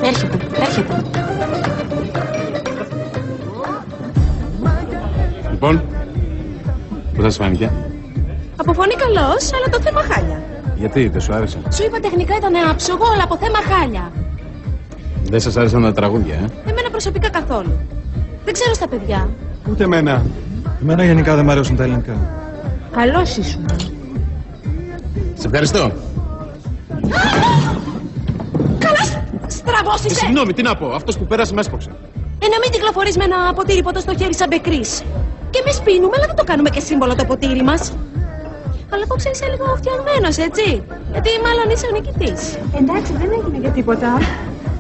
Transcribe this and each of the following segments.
Έρχεται. Λοιπόν, πώς σας φάνηκε? Από φωνή καλός, αλλά το θέμα χάλια. Γιατί, δεν σου άρεσε? Σου είπα τεχνικά ήταν άψογο, αλλά από θέμα χάλια. Δεν σας άρεσαν τα τραγούδια, Εμένα προσωπικά καθόλου. Δεν ξέρω στα παιδιά. Ούτε εμένα. Εμένα γενικά δεν μ' αρέσουν τα ελληνικά. Καλός ήσουν. Σε ευχαριστώ. Καλώς στραβός είσαι. Συγγνώμη, τι να πω, αυτός που πέρασε με έσπρωξε. Να μην κυκλοφορείς με ένα ποτήρι ποτό στο χέρι σαν μπεκρής. Και εμείς πίνουμε, αλλά δεν το κάνουμε και σύμβολο το ποτήρι μας. Αλλά απόψε είσαι λίγο φτιαγμένος, έτσι. Γιατί μάλλον είσαι ο νικητής. Εντάξει, δεν έγινε για τίποτα.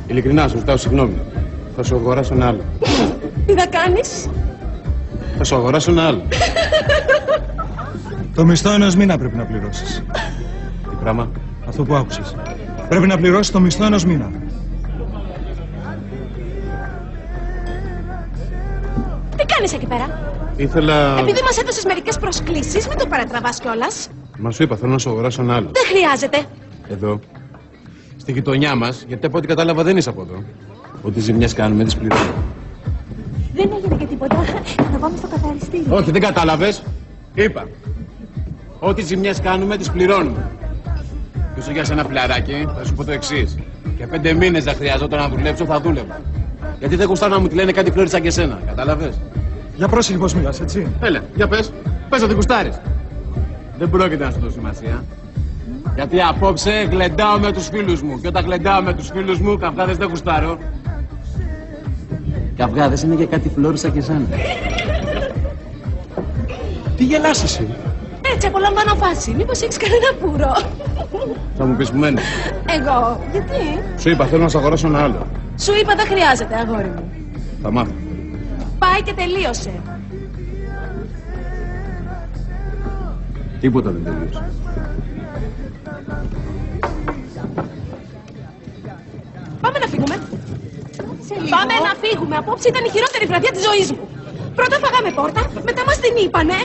Ειλικρινά, σου ζητάω συγγνώμη. Θα σου αγοράσω ένα άλλο. Τι θα κάνεις? Θα σου αγοράσω ένα άλλο. Το μισθό ενός μήνα πρέπει να πληρώσεις. Τι πράγμα? Αυτό που άκουσες. Πρέπει να πληρώσεις το μισθό ενός μήνα. Τι κάνεις εκεί πέρα? Ήθελα... Επειδή μας έδωσες μερικές προσκλήσεις, μην το παρατραβάς κιόλας. Μα σου είπα, θέλω να σου αγοράσω ένα άλλο. Δεν χρειάζεται. Εδώ. Στη γειτονιά μας, γιατί από ό,τι κατάλαβα δεν είσαι από εδώ. Ό,τι ζημιές κάνουμε, τις πληρώνω. Δεν έγινε και τίποτα. Θα πάμε στο καθαριστή. Όχι, δεν κατάλαβες. Είπα. Ό,τι ζημιές κάνουμε, τις πληρώνουμε. Και όσο για σένα φιλαράκι, θα σου πω το εξής. Για 5 μήνες δεν χρειαζόταν να δουλέψω, θα δούλευα. Γιατί δεν γουστάρω να μου τη λένε κάτι φλόρι σαν και εσένα. Κατάλαβες? Για πρόσεχε μιλάς, έτσι. Έλα, για πες. Πες ότι γουστάρεις. Δεν πρόκειται να σου δώσω σημασία. Γιατί απόψε γλεντάω με τους φίλους μου. Και όταν γλεντάω με τους φίλους μου, καυγάδες δεν γουστάρω. Καυγάδες είναι και κάτι φλόρι σαν και εσένα. Τι γελάς εσύ? Έτσι απολαμβάνω φάση. Μήπως έχεις κανένα πουρο? Θα μου πεις που μένει. Εγώ. Γιατί? Σου είπα, θέλω να σου αγοράσω ένα άλλο. Σου είπα δεν χρειάζεται, αγόρι μου. Θα μάθω. Πάει και τελείωσε. Τίποτα δεν τελείωσε. Πάμε να φύγουμε. Πάμε να φύγουμε. Απόψε ήταν η χειρότερη βραδιά της ζωής μου. Πρώτα φάγαμε πόρτα, μετά μας την είπανε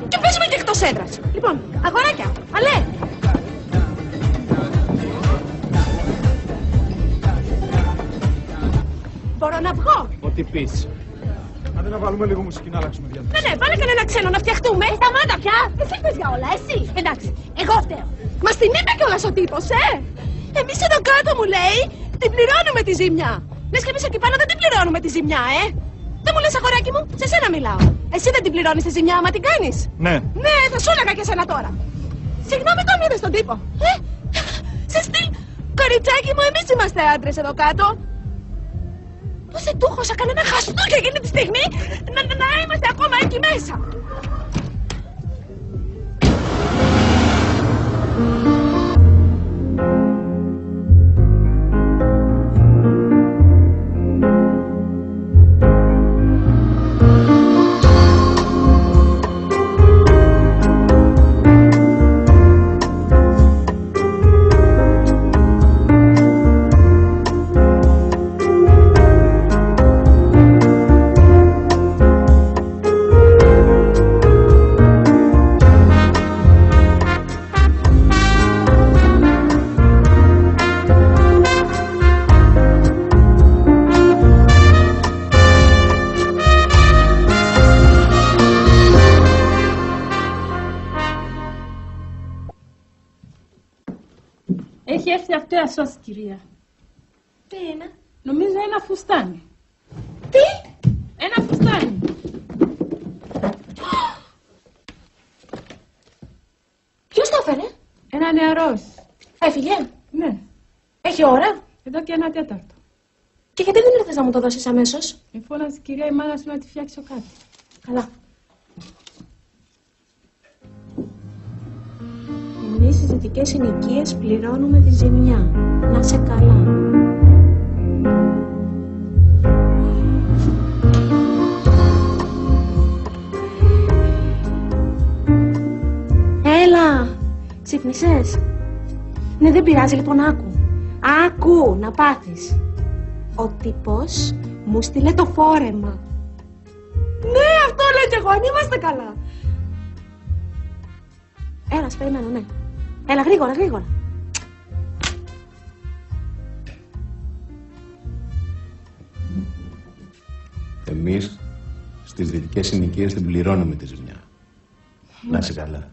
και παίζουμε και εκτός έδρας. Λοιπόν, αγοράκια, αλέ. Μπορώ να βγω? Ό,τι πεις. Άντε να βάλουμε λίγο μουσική να αλλάξουμε διάθεση. Ναι, βάλε κανένα ξένο να φτιαχτούμε. Σταμάτα πια! Εσύ πες για όλα, εσύ! Εντάξει, εγώ φταίω. Μας την είπε κιόλας ο τύπος, Εμείς εδώ κάτω μου λέει, την πληρώνουμε τη ζημιά. Λες και εμείς εκεί πάνω δεν την πληρώνουμε τη ζημιά, Δεν μου λες αγοράκι μου, σε σένα μιλάω. Εσύ δεν την πληρώνεις τη ζημιά, άμα την κάνεις? Ναι. Ναι, θα σου έλεγα και σένα τώρα. Συγγνώμη, τον είδες τον τύπο. Σε στυλ, κοριτσάκι μου, εμείς είμαστε άντρες εδώ κάτω. Πώς δεν του έχωσα κανένα χαστούκι εκείνη τη στιγμή να είμαστε ακόμα εκεί μέσα. Έχει έρθει αυτή η ασώση, κυρία. Τι είναι? Νομίζω ένα φουστάνι. Τι? Ένα φουστάνι. Ποιος το έφερε? Ένα νεαρός. Έφυγε? Ναι. Έχει ώρα? Εδώ και 1/4. Και γιατί δεν ήρθες να μου το δώσεις αμέσως? Φώνασε η κυρία η μάνα σου να τη φτιάξω κάτι. Καλά. Εμείς στις δυτικές συνοικίες πληρώνουμε τη ζημιά. Να σε καλά. Έλα! Ξύπνησες? Ναι, δεν πειράζει, λοιπόν, άκου. Άκου, να πάθεις. Ο τύπος μου στείλε το φόρεμα. Ναι, αυτό λέω κι εγώ, αν είμαστε καλά. Έλα, σε περιμένω, ναι. Έλα, γρήγορα, γρήγορα. Εμείς στις δυτικές συνοικίες την πληρώνουμε τη ζημιά. Να είσαι καλά.